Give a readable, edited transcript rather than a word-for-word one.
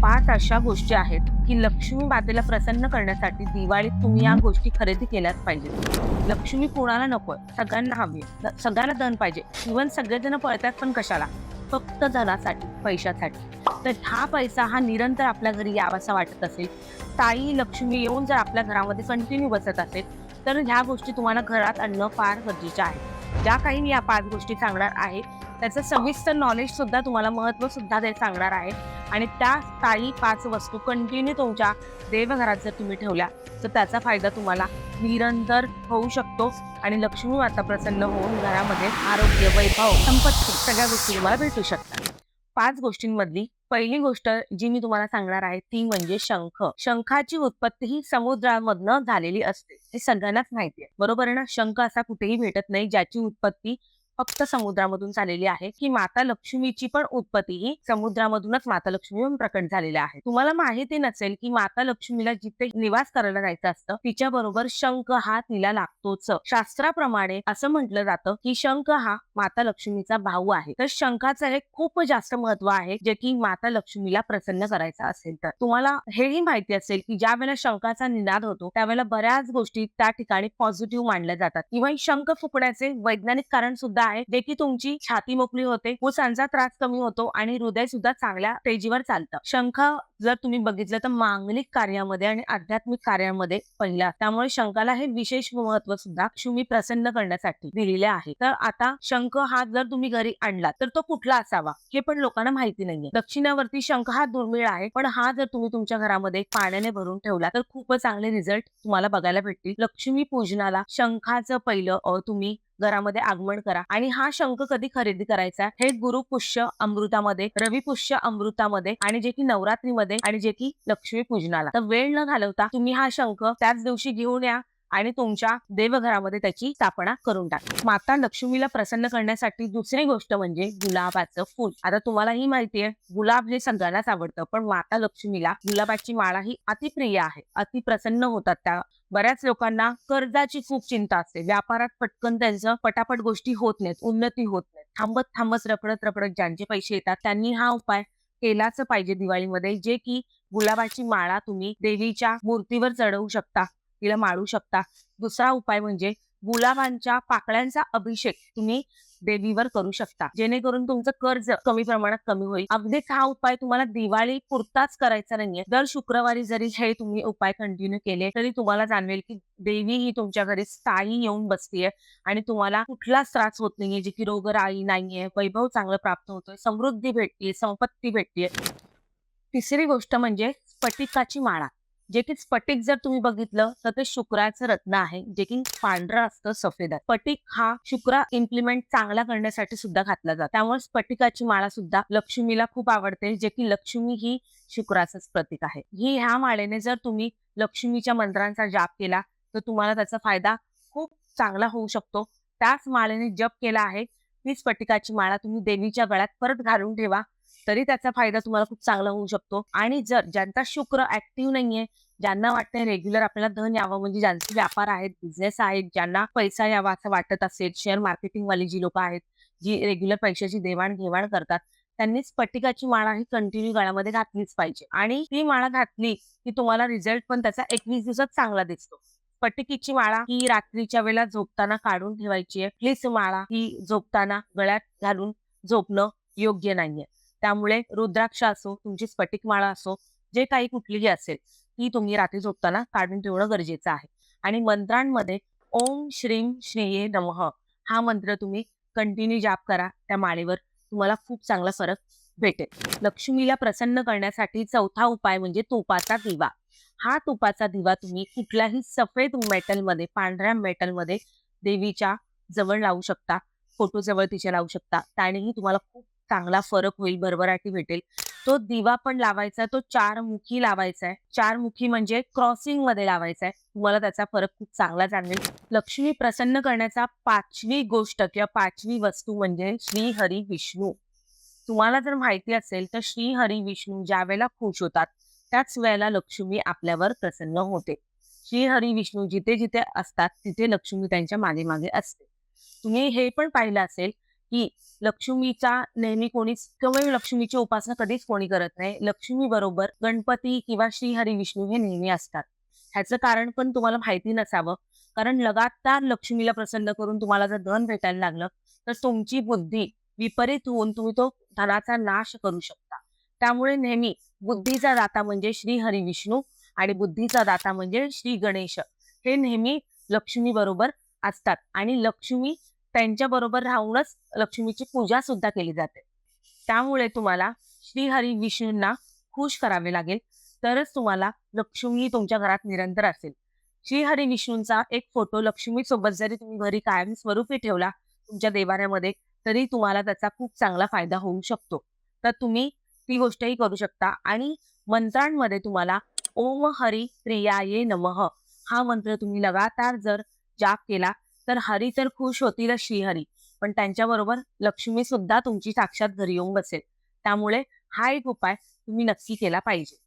5 अशा गोष्टी आहेत की लक्ष्मी मातेला प्रसन्न करण्यासाठी दिवाळीत तुम्ही या गोष्टी खरेदी केल्याच पाहिजेत. लक्ष्मी कोणाला नकोय, सगळ्यांना हवी आहे. सगळ्यांना धन पाहिजे. इव्हन सगळेजण पळतात पण कशाला? फक्त धनासाठी, पैशासाठी. तर हा पैसा हा निरंतर आपल्या घरी यावासा वाटत असेल, ताई लक्ष्मी येऊन जर आपल्या घरामध्ये कंटिन्यू बसत असेल, तर ह्या गोष्टी तुम्हाला घरात आणणं फार गरजेचं आहे. ज्या काही मी या 5 गोष्टी सांगणार आहे, त्याचं सविस्तर नॉलेज सुद्धा तुम्हाला, महत्त्व सुद्धा ते सांगणार आहे. आणि त्या स्थायी 5 वस्तू कंटिन्यू तुमच्या देवघरात जर तुम्ही ठेवल्या, तर त्याचा फायदा तुम्हाला निरंतर होऊ शकतो आणि लक्ष्मी माता प्रसन्न होऊन घरामध्ये आरोग्य, वैभव, संपत्ती सगळ्या गोष्टी तुम्हाला भेटू शकतात. 5 गोष्टींमधली पहिली गोष्ट जी मी तुम्हाला सांगणार आहे ती म्हणजे शंख. शंखाची उत्पत्ती ही समुद्रामधनं झालेली असते. हे सगळ्यांनाच माहिती आहे. बरोबर आहे ना? शंख असा कुठेही भेटत नाही ज्याची उत्पत्ती फक्त समुद्रामधून झालेली आहे. की माता लक्ष्मीची पण उत्पत्ती ही समुद्रामधूनच माता लक्ष्मी प्रकट झालेल्या आहे. तुम्हाला माहिती नसेल की माता लक्ष्मीला जिथे निवास करायला जायचं असतं तिच्या बरोबर शंख हा तिला लागतोच. शास्त्राप्रमाणे असं म्हटलं जातं की शंख हा माता लक्ष्मीचा भाऊ आहे. तर शंखाचं हे खूप जास्त महत्व आहे जे की माता लक्ष्मीला प्रसन्न करायचं असेल तर. तुम्हाला हेही माहिती असेल की ज्या वेळेला शंखाचा निनाद होतो त्यावेळेला बऱ्याच गोष्टी त्या ठिकाणी पॉझिटिव्ह मानल्या जातात. इव्हन शंख फुकण्याचे वैज्ञानिक कारण सुद्धा आहे जे की तुमची छाती मोकळी होते, फुफ्फुसांचा त्रास कमी होतो आणि हृदय सुद्धा चांगल्या तेजीवर चालतं. शंख जर तुम्ही बघितलं तर मांगलिक कार्यामध्ये आणि आध्यात्मिक कार्यामध्ये पहिला, त्यामुळे शंखाला हे विशेष महत्व सुद्धा लक्ष्मी प्रसन्न करण्यासाठी दिलेले आहे. तर आता शंख हा जर तुम्ही घरी आणला तर तो कुठला असावा हे पण लोकांना माहिती नाहीये. दक्षिणावर्ती शंख हा दुर्मिळ आहे, पण हा जर तुम्ही तुमच्या घरामध्ये पाण्याने भरून ठेवला तर खूपच चांगले रिझल्ट तुम्हाला बघायला भेटतील. लक्ष्मी पूजनाला शंखाचं पहिलं तुम्ही घरामध्ये आगमन करा. आणि हा शंख कधी खरेदी करायचा हे गुरुपुष्य अमृतामध्ये, रविपुष्य अमृतामध्ये आणि जे की नवरात्रीमध्ये आणि जे की लक्ष्मी पूजनाला. तर वेळ न घालवता तुम्ही हा शंख त्याच दिवशी घेऊन या आणि तुमच्या देवघरामध्ये त्याची स्थापना करून टाका. माता लक्ष्मीला प्रसन्न करण्यासाठी दुसरी गोष्ट म्हणजे गुलाबाचं फूल. आता तुम्हालाही माहितीये गुलाब हे सगळ्यांनाच आवडतं, पण माता लक्ष्मीला गुलाबाची माळा ही अतिप्रिय आहे. अति प्रसन्न होतात त्या. बऱ्याच लोकांना कर्जाची खूप चिंता असते. व्यापारात पटकन त्यांचं पटापट गोष्टी होत नाहीत, उन्नती होत नाहीत. थांबत रखडत ज्यांचे पैसे येतात त्यांनी हा उपाय केलाच पाहिजे दिवाळीमध्ये, जे की गुलाबाची माळा तुम्ही देवीच्या मूर्तीवर चढवू शकता, तिला माळू शकता. दुसरा उपाय म्हणजे गुलाबांच्या पाकळ्यांचा अभिषेक तुम्ही देवीवर करू शकता, जेणेकरून तुमचं कर्ज कमी प्रमाणात कमी होईल. अगदीच हा उपाय तुम्हाला दिवाळी पुरताच करायचा नाहीये. दर शुक्रवारी जरी हे तुम्ही उपाय कंटिन्यू केले तरी तुम्हाला जाणवेल की देवी ही तुमच्या घरी स्थायी येऊन बसतीये आणि तुम्हाला कुठलाच त्रास होत नाहीये, जे की रोगराई नाहीये, वैभव चांगलं प्राप्त होतोय, समृद्धी भेटतीये, संपत्ती भेटतीये. तिसरी गोष्ट म्हणजे स्फटिकाची माळा. जे की स्फटिक जर तुम्ही बघितलं तर ते शुक्राचं रत्न आहे, जे की पांढरं असतं, सफेद. स्फटिक हा शुक्र इम्प्लिमेंट चांगला करण्यासाठी सुद्धा घातला जातो. त्यामुळे स्फटिकाची माळा सुद्धा लक्ष्मीला खूप आवडते, जे की लक्ष्मी ही शुक्राचंच प्रतीक आहे. ह्या माळेने जर तुम्ही लक्ष्मीच्या मंत्रांचा जाप केला तर तुम्हाला त्याचा फायदा खूप चांगला होऊ शकतो. त्याच माळेने जप केला आहे ती स्फटिकाची माळा तुम्ही देवीच्या गळ्यात परत घालून ठेवा, तरी त्याचा फायदा तुम्हाला खूप चांगला होऊ शकतो. आणि जर ज्यांचा शुक्र ऍक्टिव्ह नाहीये, ज्यांना वाटतंय रेग्युलर आपल्याला धन यावं, म्हणजे ज्यांचे व्यापार आहेत, बिझनेस आहेत, ज्यांना पैसा यावा असं वाटत असेल, शेअर मार्केटिंग वाली जी लोक आहेत, जी रेग्युलर पैशाची देवाणघेवाण करतात, त्यांनी स्फटिकाची माळा ही कंटिन्यू गळ्यामध्ये घातलीच पाहिजे. आणि ती माळा घातली की तुम्हाला रिझल्ट पण त्याचा 21 दिवसात चांगला दिसतो. स्फटिकीची माळा ही रात्रीच्या वेळेला झोपताना काढून ठेवायची आहे. हीच माळा ही झोपताना गळ्यात घालून झोपणं योग्य नाहीये. त्यामुळे रुद्राक्ष असो, तुमची स्फटिक माळा असो, जे काही कुठलीही असेल, ती तुम्ही रात्री झोपताना काढून ठेवणं गरजेचं आहे. आणि मंत्रांमध्ये ओम श्रीं श्रीये नमः हा मंत्र तुम्ही कंटिन्यू जाप करा त्या माळेवर, तुम्हाला खूप चांगला फरक भेटेल. लक्ष्मीला प्रसन्न करण्यासाठी चौथा उपाय म्हणजे तुपाचा दिवा. हा तुपाचा दिवा तुम्ही कुठल्याही सफेद मेटलमध्ये, पांढऱ्या मेटलमध्ये देवीच्या जवळ लावू शकता, फोटो जवळ तिच्या लावू शकता. त्यानेही तुम्हाला खूप चांगला फरक होईल, भरभराटी भेटेल. तो दिवा पण लावायचा, तो 4 मुखी लावायचा आहे. 4 मुखी म्हणजे क्रॉसिंग मध्ये लावायचा आहे. तुम्हाला त्याचा फरक खूप चांगला जाणवेल. लक्ष्मी प्रसन्न करण्याचा 5वी गोष्ट किंवा 5वी वस्तू म्हणजे श्री हरी विष्णू. तुम्हाला जर माहिती असेल तर श्री हरी विष्णू ज्या वेळेला खुश होतात त्याच वेळेला लक्ष्मी आपल्यावर प्रसन्न होते. श्री हरी विष्णू जिथे जिथे असतात तिथे लक्ष्मी त्यांच्या मागे मागे असते. तुम्ही हे पण पाहिलं असेल की लक्ष्मीचा नेहमी कोणीच किंवा लक्ष्मीची उपासना कधीच कोणी करत नाही. लक्ष्मी बरोबर गणपती किंवा श्रीहरी विष्णू हे नेहमी असतात. ह्याचं कारण पण तुम्हाला माहिती नसावं. कारण लगातार लक्ष्मीला प्रसन्न करून तुम्हाला जर धन भेटायला लागलं, तर तुमची बुद्धी विपरीत होऊन तुम्ही तो धनाचा नाश करू शकता. त्यामुळे नेहमी बुद्धीचा दाता म्हणजे श्री हरी विष्णू आणि बुद्धीचा दाता म्हणजे श्री गणेश हे नेहमी लक्ष्मी बरोबर असतात आणि लक्ष्मी त्यांच्याबरोबर राहूनच लक्ष्मीची पूजा सुद्धा केली जाते. त्यामुळे तुम्हाला श्रीहरी विष्णूंना खुश करावे लागेल, तरच तुम्हाला लक्ष्मी तुमच्या घरात निरंतर असेल. श्रीहरी विष्णूंचा एक फोटो लक्ष्मीसोबत जरी तुम्ही घरी कायमस्वरूपी ठेवला तुमच्या देवाऱ्यामध्ये, तरी तुम्हाला त्याचा खूप चांगला फायदा होऊ शकतो. तर तुम्ही ती गोष्टही करू शकता आणि मंत्रांमध्ये तुम्हाला ओम हरी प्रियाये नमः हा मंत्र तुम्ही लगातार जर जाप केला, तर हरी तर खुश होतीलच श्रीहरी, पण त्यांच्याबरोबर लक्ष्मी सुद्धा तुमची साक्षात घरी येऊन बसेल. त्यामुळे हा एक उपाय तुम्ही नक्की केला पाहिजे.